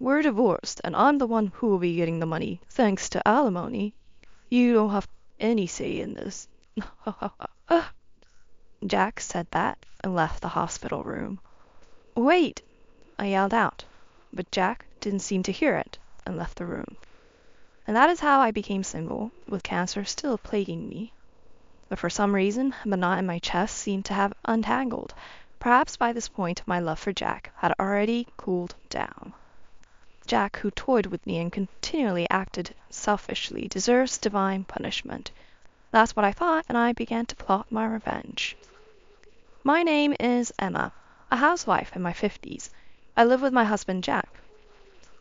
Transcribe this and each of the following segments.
We're divorced, and I'm the one who will be getting the money, thanks to alimony. You don't have any say in this." Jack said that and left the hospital room. "Wait!" I yelled out, but Jack didn't seem to hear it and left the room. And that is how I became single, with cancer still plaguing me. But for some reason, the knot in my chest seemed to have untangled. Perhaps by this point my love for Jack had already cooled down. Jack, who toyed with me and continually acted selfishly, deserves divine punishment. That's what I thought, and I began to plot my revenge. My name is Emma, a housewife in my 50s. I live with my husband Jack.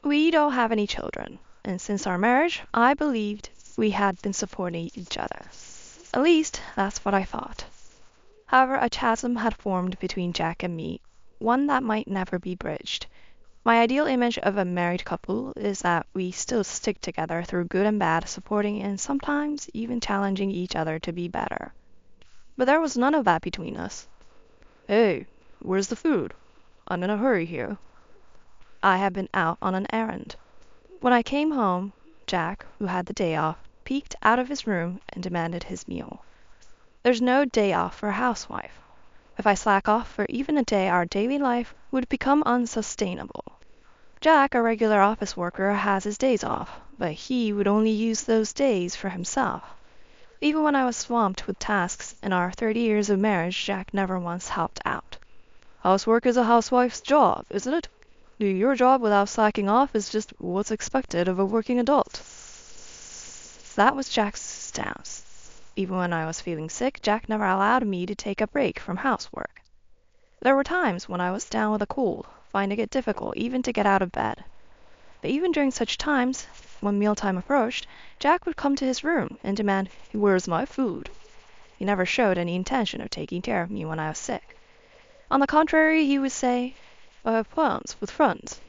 We don't have any children, and since our marriage, I believed we had been supporting each other. At least, that's what I thought. However, a chasm had formed between Jack and me, one that might never be bridged. My ideal image of a married couple is that we still stick together through good and bad, supporting and sometimes even challenging each other to be better. But there was none of that between us. "Hey, where's the food? I'm in a hurry here." I had been out on an errand. When I came home, Jack, who had the day off, peeked out of his room and demanded his meal. There's no day off for a housewife. If I slack off for even a day, our daily life would become unsustainable. Jack, a regular office worker, has his days off, but he would only use those days for himself. Even when I was swamped with tasks in our 30 years of marriage, Jack never once helped out. "Housework is a housewife's job, isn't it? Do your job without slacking off is just what's expected of a working adult." That was Jack's stance. Even when I was feeling sick, Jack never allowed me to take a break from housework. There were times when I was down with a cold, finding it difficult even to get out of bed. But even during such times, when mealtime approached, Jack would come to his room and demand, "Where's my food?" He never showed any intention of taking care of me when I was sick. On the contrary, he would say, "I have plans with friends."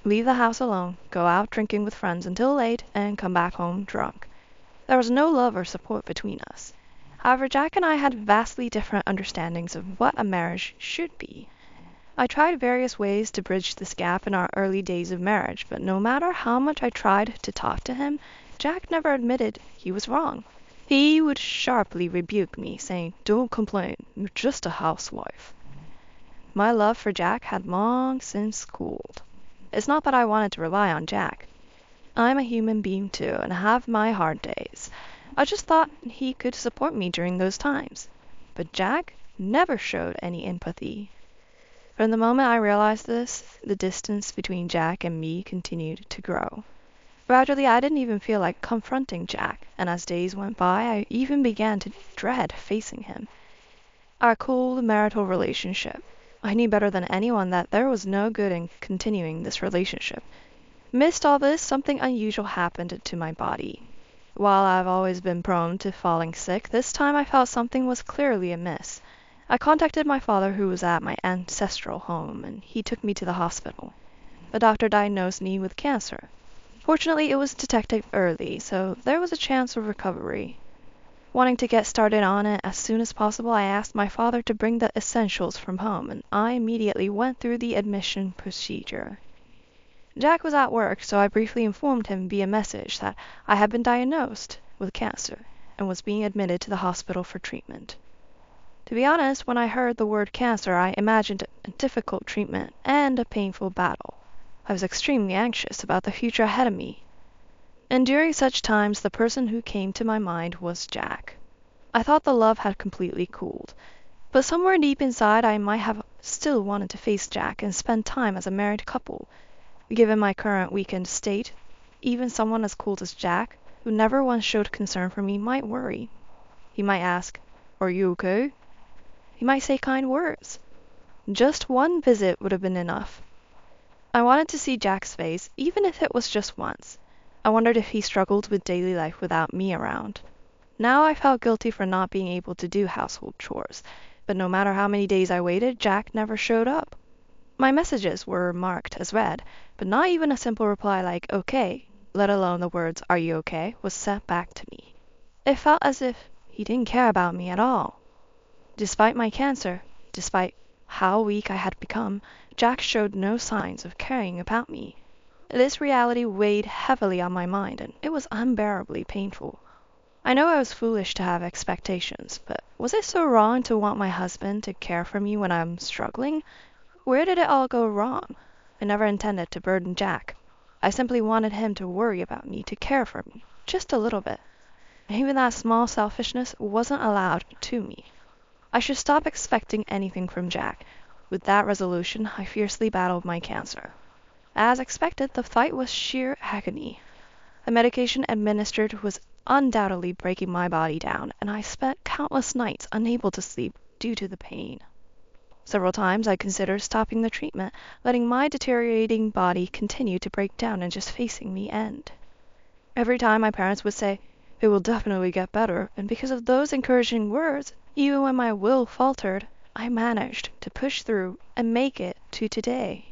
Leave the house alone, go out drinking with friends until late, and come back home drunk. There was no love or support between us. However, Jack and I had vastly different understandings of what a marriage should be. I tried various ways to bridge this gap in our early days of marriage, but no matter how much I tried to talk to him, Jack never admitted he was wrong. He would sharply rebuke me, saying, "Don't complain, you're just a housewife." My love for Jack had long since cooled. It's not that I wanted to rely on Jack. I'm a human being too, and have my hard days. I just thought he could support me during those times. But Jack never showed any empathy. From the moment I realized this, the distance between Jack and me continued to grow. Gradually, I didn't even feel like confronting Jack, and as days went by, I even began to dread facing him. Our cool marital relationship. I knew better than anyone that there was no good in continuing this relationship. Amidst all this, something unusual happened to my body. While I've always been prone to falling sick, this time I felt something was clearly amiss. I contacted my father, who was at my ancestral home, and he took me to the hospital. The doctor diagnosed me with cancer. Fortunately, it was detected early, so there was a chance of recovery. Wanting to get started on it as soon as possible, I asked my father to bring the essentials from home, and I immediately went through the admission procedure. Jack was at work, so I briefly informed him via message that I had been diagnosed with cancer and was being admitted to the hospital for treatment. To be honest, when I heard the word cancer, I imagined a difficult treatment and a painful battle. I was extremely anxious about the future ahead of me. And during such times, the person who came to my mind was Jack. I thought the love had completely cooled, but somewhere deep inside I might have still wanted to face Jack and spend time as a married couple. Given my current weakened state, even someone as cool as Jack, who never once showed concern for me, might worry. He might ask, "Are you okay?" He might say kind words. Just one visit would have been enough. I wanted to see Jack's face, even if it was just once. I wondered if he struggled with daily life without me around. Now I felt guilty for not being able to do household chores, but no matter how many days I waited, Jack never showed up. My messages were marked as read, but not even a simple reply like "okay," let alone the words "are you okay," was sent back to me. It felt as if he didn't care about me at all. Despite my cancer, despite how weak I had become, Jack showed no signs of caring about me. This reality weighed heavily on my mind, and it was unbearably painful. I know I was foolish to have expectations, but was it so wrong to want my husband to care for me when I'm struggling? Where did it all go wrong? I never intended to burden Jack. I simply wanted him to worry about me, to care for me, just a little bit. And even that small selfishness wasn't allowed to me. I should stop expecting anything from Jack. With that resolution, I fiercely battled my cancer. As expected, the fight was sheer agony. The medication administered was undoubtedly breaking my body down, and I spent countless nights unable to sleep due to the pain. Several times I considered stopping the treatment, letting my deteriorating body continue to break down and just facing the end. Every time my parents would say, "It will definitely get better," and because of those encouraging words, even when my will faltered, I managed to push through and make it to today.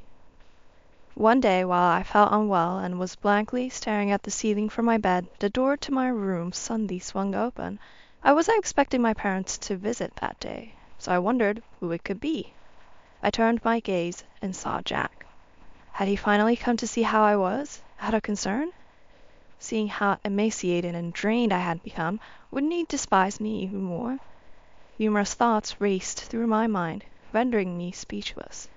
One day, while I felt unwell and was blankly staring at the ceiling from my bed, the door to my room suddenly swung open. I wasn't expecting my parents to visit that day, so I wondered who it could be. I turned my gaze and saw Jack. Had he finally come to see how I was, out of concern? Seeing how emaciated and drained I had become, wouldn't he despise me even more? Numerous thoughts raced through my mind, rendering me speechless.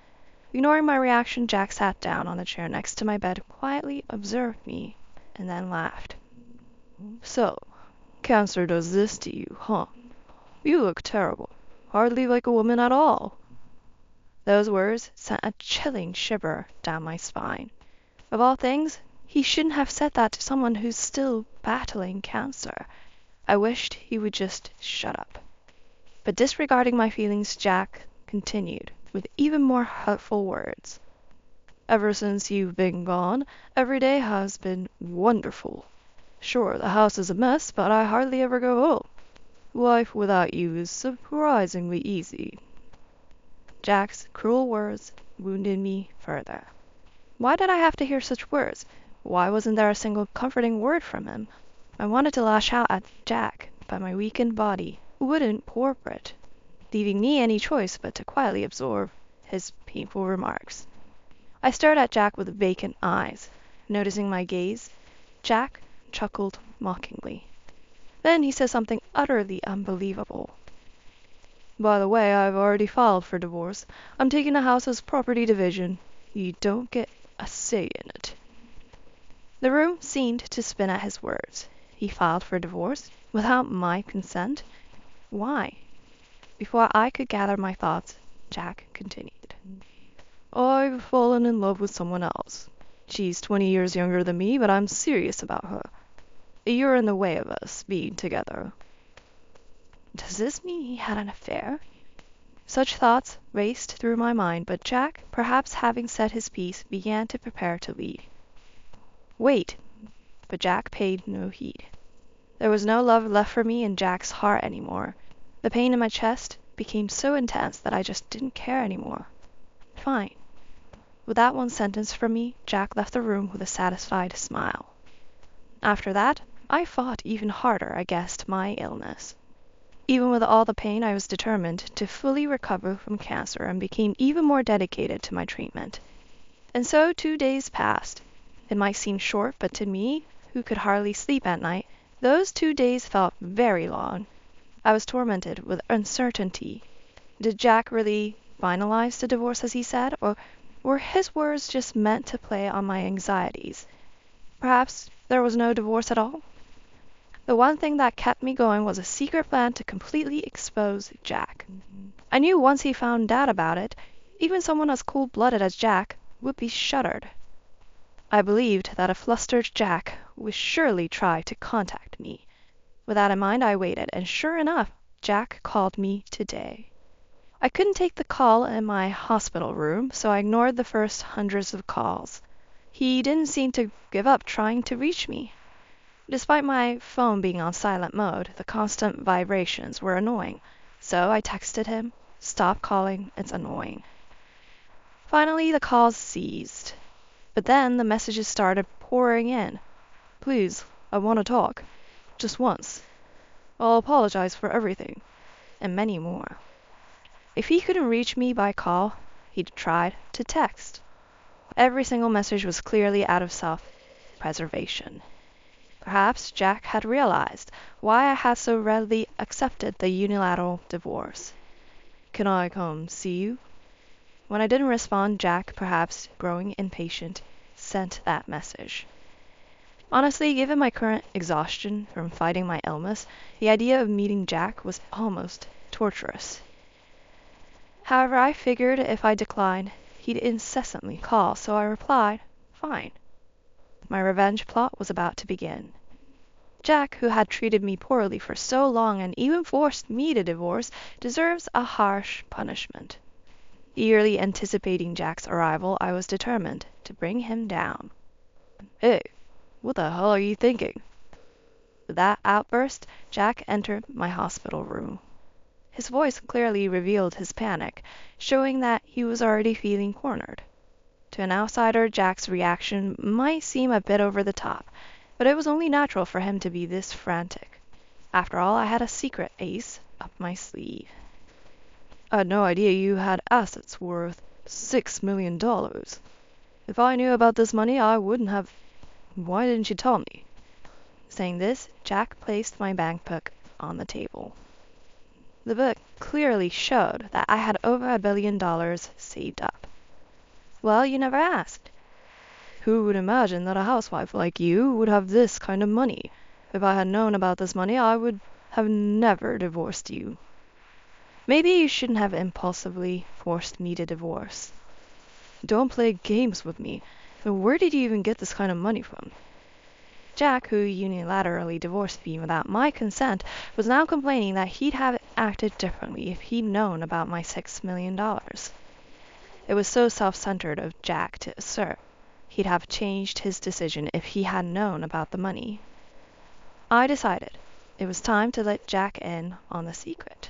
Ignoring my reaction, Jack sat down on the chair next to my bed, quietly observed me, and then laughed. "So, cancer does this to you, huh? You look terrible. Hardly like a woman at all." Those words sent a chilling shiver down my spine. Of all things, he shouldn't have said that to someone who's still battling cancer. I wished he would just shut up. But disregarding my feelings, Jack continued, with even more hurtful words. "Ever since you've been gone, every day has been wonderful. Sure, the house is a mess, but I hardly ever go home. Life without you is surprisingly easy." Jack's cruel words wounded me further. Why did I have to hear such words? Why wasn't there a single comforting word from him? I wanted to lash out at Jack, but my weakened body wouldn't cooperate, leaving me any choice but to quietly absorb his painful remarks. I stared at Jack with vacant eyes. Noticing my gaze, Jack chuckled mockingly. Then he said something utterly unbelievable. "By the way, I've already filed for divorce. I'm taking the house as property division. You don't get a say in it." The room seemed to spin at his words. He filed for divorce without my consent? Why? Before I could gather my thoughts, Jack continued. "I've fallen in love with someone else. She's 20 years younger than me, but I'm serious about her. You're in the way of us being together." Does this mean he had an affair? Such thoughts raced through my mind, but Jack, perhaps having said his piece, began to prepare to leave. Wait! But Jack paid no heed. There was no love left for me in Jack's heart anymore. The pain in my chest became so intense that I just didn't care anymore. Fine. With that one sentence from me, Jack left the room with a satisfied smile. After that, I fought even harder against my illness. Even with all the pain, I was determined to fully recover from cancer and became even more dedicated to my treatment. And so 2 days passed. It might seem short, but to me, who could hardly sleep at night, those 2 days felt very long. I was tormented with uncertainty. Did Jack really finalize the divorce as he said, or were his words just meant to play on my anxieties? Perhaps there was no divorce at all? The one thing that kept me going was a secret plan to completely expose Jack. I knew once he found out about it, even someone as cold-blooded as Jack would be shuttered. I believed that a flustered Jack would surely try to contact me. With that in mind, I waited, and sure enough, Jack called me today. I couldn't take the call in my hospital room, so I ignored the first hundreds of calls. He didn't seem to give up trying to reach me. Despite my phone being on silent mode, the constant vibrations were annoying, so I texted him, "Stop calling, it's annoying." Finally, the calls ceased. But then the messages started pouring in. "Please, I want to talk. Just once. I'll apologize for everything," and many more. If he couldn't reach me by call, he tried to text. Every single message was clearly out of self-preservation. Perhaps Jack had realized why I had so readily accepted the unilateral divorce. "Can I come see you?" When I didn't respond, Jack, perhaps growing impatient, sent that message. Honestly, given my current exhaustion from fighting my illness, the idea of meeting Jack was almost torturous. However, I figured if I declined, he'd incessantly call, so I replied, "Fine." My revenge plot was about to begin. Jack, who had treated me poorly for so long and even forced me to divorce, deserves a harsh punishment. Eagerly anticipating Jack's arrival, I was determined to bring him down. "Hey, what the hell are you thinking?" With that outburst, Jack entered my hospital room. His voice clearly revealed his panic, showing that he was already feeling cornered. To an outsider, Jack's reaction might seem a bit over the top, but it was only natural for him to be this frantic. After all, I had a secret ace up my sleeve. "I had no idea you had assets worth $6 million. If I knew about this money, I wouldn't have. Why didn't you tell me?" Saying this, Jack placed my bank book on the table. The book clearly showed that I had over $1 billion saved up. "Well, you never asked." "Who would imagine that a housewife like you would have this kind of money? If I had known about this money, I would have never divorced you." "Maybe you shouldn't have impulsively forced me to divorce." "Don't play games with me. Where did you even get this kind of money from?" Jack, who unilaterally divorced me without my consent, was now complaining that he'd have acted differently if he'd known about my $6 million. It was so self-centered of Jack to assert he'd have changed his decision if he had known about the money. I decided it was time to let Jack in on the secret.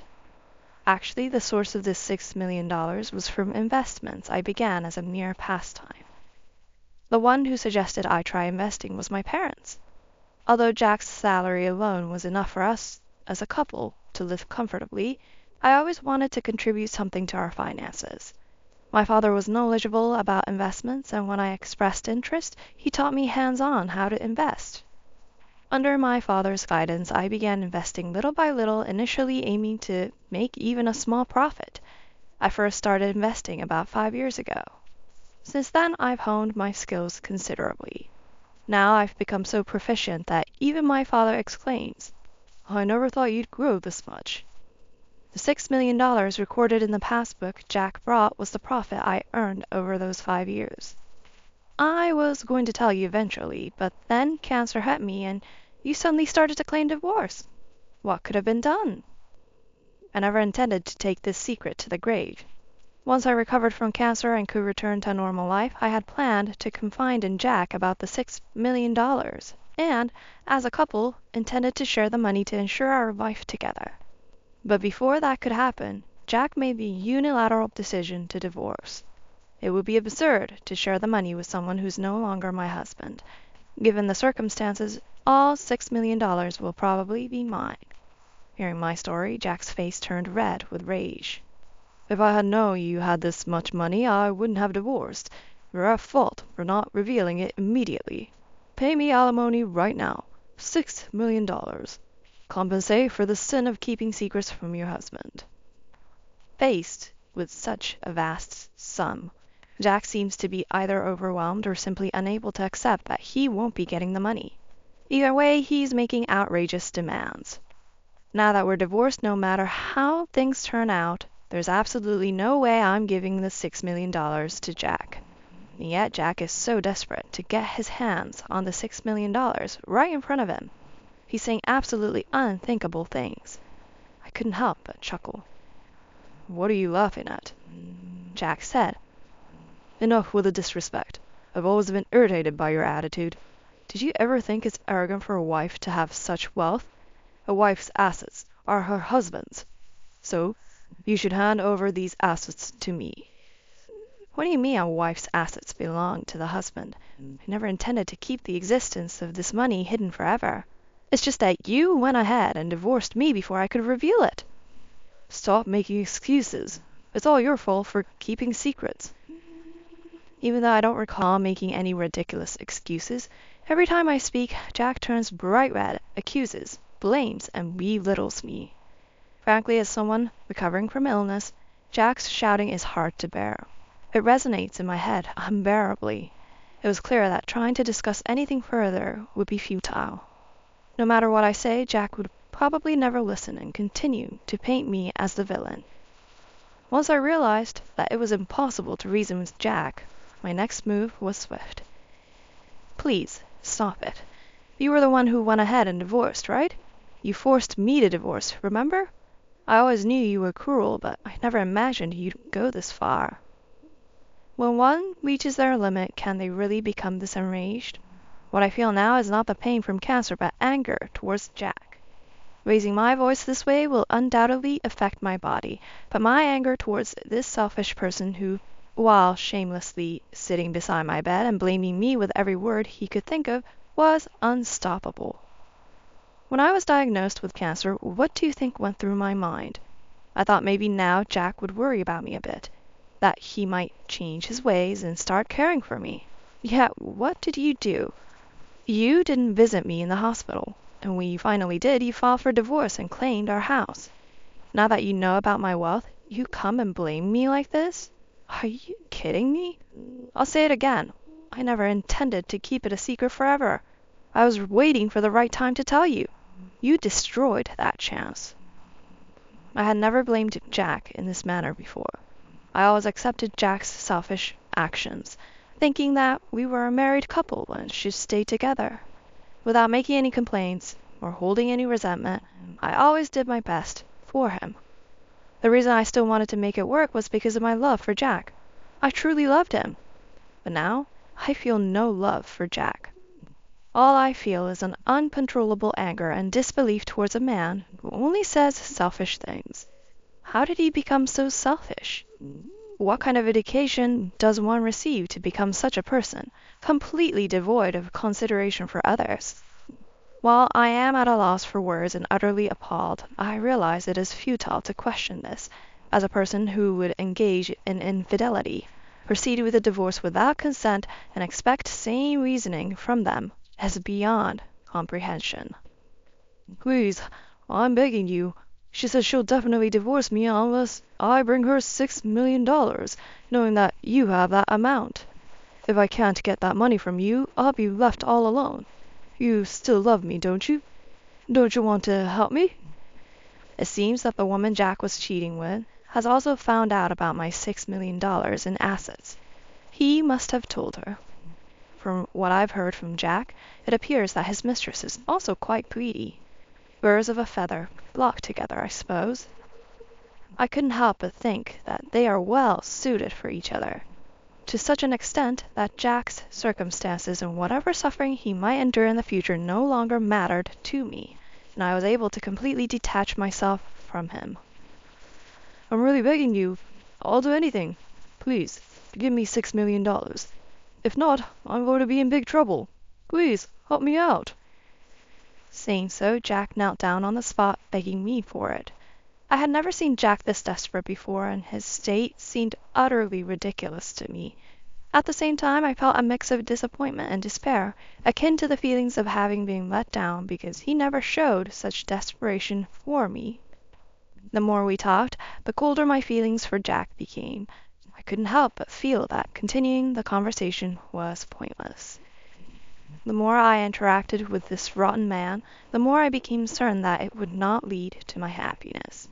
Actually, the source of this $6 million was from investments I began as a mere pastime. The one who suggested I try investing was my parents. Although Jack's salary alone was enough for us as a couple to live comfortably, I always wanted to contribute something to our finances. My father was knowledgeable about investments, and when I expressed interest, he taught me hands-on how to invest. Under my father's guidance, I began investing little by little, initially aiming to make even a small profit. I first started investing about 5 years ago. Since then, I've honed my skills considerably. Now I've become so proficient that even my father exclaims, "I never thought you'd grow this much." The $6 million recorded in the passbook Jack brought was the profit I earned over those 5 years. I was going to tell you eventually, but then cancer hit me and you suddenly started to claim divorce. What could have been done? I never intended to take this secret to the grave. Once I recovered from cancer and could return to a normal life, I had planned to confide in Jack about the $6 million and, as a couple, intended to share the money to ensure our life together. But before that could happen, Jack made the unilateral decision to divorce. It would be absurd to share the money with someone who's no longer my husband. Given the circumstances, all $6 million will probably be mine. Hearing my story, Jack's face turned red with rage. "If I had known you had this much money, I wouldn't have divorced. You're at fault for not revealing it immediately. Pay me alimony right now. $6 million. Compensate for the sin of keeping secrets from your husband." Faced with such a vast sum, Jack seems to be either overwhelmed or simply unable to accept that he won't be getting the money. Either way, he's making outrageous demands. Now that we're divorced, no matter how things turn out, there's absolutely no way I'm giving the $6 million to Jack. And yet Jack is so desperate to get his hands on the $6 million right in front of him. He's saying absolutely unthinkable things. I couldn't help but chuckle. "What are you laughing at?" Jack said. "Enough with the disrespect. I've always been irritated by your attitude. Did you ever think it's arrogant for a wife to have such wealth? A wife's assets are her husband's. So, you should hand over these assets to me." "What do you mean a wife's assets belong to the husband? I never intended to keep the existence of this money hidden forever. It's just that you went ahead and divorced me before I could reveal it." "Stop making excuses. It's all your fault for keeping secrets." Even though I don't recall making any ridiculous excuses, every time I speak, Jack turns bright red, accuses, blames, and belittles me. Frankly, as someone recovering from illness, Jack's shouting is hard to bear. It resonates in my head unbearably. It was clear that trying to discuss anything further would be futile. No matter what I say, Jack would probably never listen and continue to paint me as the villain. Once I realized that it was impossible to reason with Jack, my next move was swift. Please, stop it. You were the one who went ahead and divorced, right? You forced me to divorce, remember? I always knew you were cruel, but I never imagined you'd go this far. When one reaches their limit, can they really become this enraged? What I feel now is not the pain from cancer, but anger towards Jack. Raising my voice this way will undoubtedly affect my body, but my anger towards this selfish person who, while shamelessly sitting beside my bed and blaming me with every word he could think of, was unstoppable. When I was diagnosed with cancer, what do you think went through my mind? I thought maybe now Jack would worry about me a bit, that he might change his ways and start caring for me. Yet what did you do? You didn't visit me in the hospital, and when you finally did, you filed for divorce and claimed our house. Now that you know about my wealth, you come and blame me like this? Are you kidding me? I'll say it again. I never intended to keep it a secret forever. I was waiting for the right time to tell you. You destroyed that chance. I had never blamed Jack in this manner before. I always accepted Jack's selfish actions, thinking that we were a married couple and should stay together. Without making any complaints or holding any resentment, I always did my best for him. The reason I still wanted to make it work was because of my love for Jack. I truly loved him. But now, I feel no love for Jack. All I feel is an uncontrollable anger and disbelief towards a man who only says selfish things. How did he become so selfish? What kind of education does one receive to become such a person, completely devoid of consideration for others? While I am at a loss for words and utterly appalled, I realize it is futile to question this, as a person who would engage in infidelity, proceed with a divorce without consent, and expect sane reasoning from them is beyond comprehension. Please, I'm begging you. She says she'll definitely divorce me unless I bring her $6 million, knowing that you have that amount. If I can't get that money from you, I'll be left all alone. You still love me, don't you? Don't you want to help me? It seems that the woman Jack was cheating with has also found out about my $6 million in assets. He must have told her. From what I've heard from Jack, it appears that his mistress is also quite greedy. Birds of a feather flock together, I suppose. I couldn't help but think that they are well suited for each other, to such an extent that Jack's circumstances and whatever suffering he might endure in the future no longer mattered to me, and I was able to completely detach myself from him. I'm really begging you. I'll do anything. Please, give me $6 million. If not, I'm going to be in big trouble. Please, help me out. Saying so, Jack knelt down on the spot, begging me for it. I had never seen Jack this desperate before, and his state seemed utterly ridiculous to me. At the same time, I felt a mix of disappointment and despair, akin to the feelings of having been let down because he never showed such desperation for me. The more we talked, the colder my feelings for Jack became. I couldn't help but feel that continuing the conversation was pointless. The more I interacted with this rotten man, the more I became certain that it would not lead to my happiness.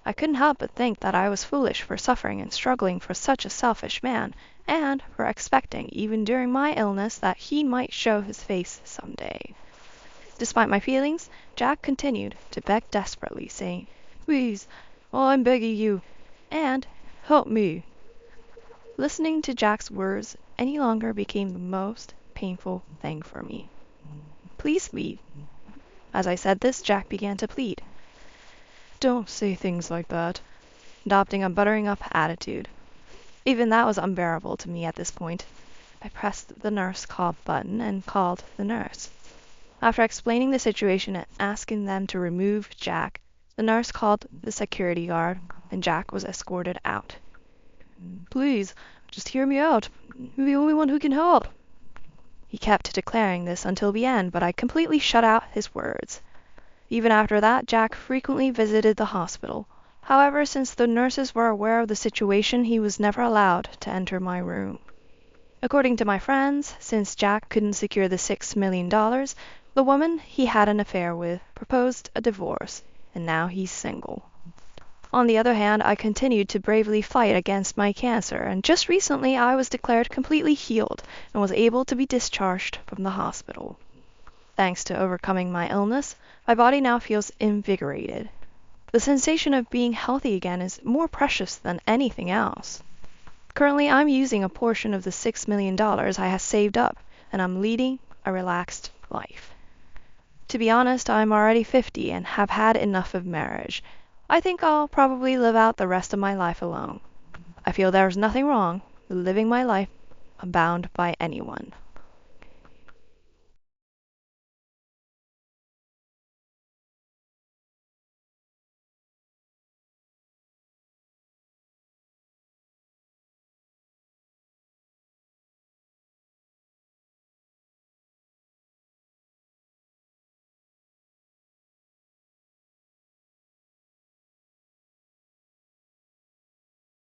I couldn't help but think that I was foolish for suffering and struggling for such a selfish man, and for expecting, even during my illness, that he might show his face some day. Despite my feelings, Jack continued to beg desperately, saying, "Please, I'm begging you, and help me." Listening to Jack's words any longer became the most painful thing for me. "Please leave." As I said this, Jack began to plead. "Don't say things like that," adopting a buttering-up attitude. Even that was unbearable to me at this point. I pressed the nurse call button and called the nurse. After explaining the situation and asking them to remove Jack, the nurse called the security guard, and Jack was escorted out. "Please, Just hear me out. You're the only one who can help." He kept declaring this until the end, but I completely shut out his words. Even after that, Jack frequently visited the hospital. However, since the nurses were aware of the situation, he was never allowed to enter my room. According to my friends, since Jack couldn't secure the $6 million, the woman he had an affair with proposed a divorce, and now he's single. On the other hand, I continued to bravely fight against my cancer, and just recently I was declared completely healed and was able to be discharged from the hospital. Thanks to overcoming my illness, my body now feels invigorated. The sensation of being healthy again is more precious than anything else. Currently, I'm using a portion of the $6 million I have saved up, and I'm leading a relaxed life. To be honest, I'm already 50 and have had enough of marriage. I think I'll probably live out the rest of my life alone. I feel there's nothing wrong with living my life unbound by anyone.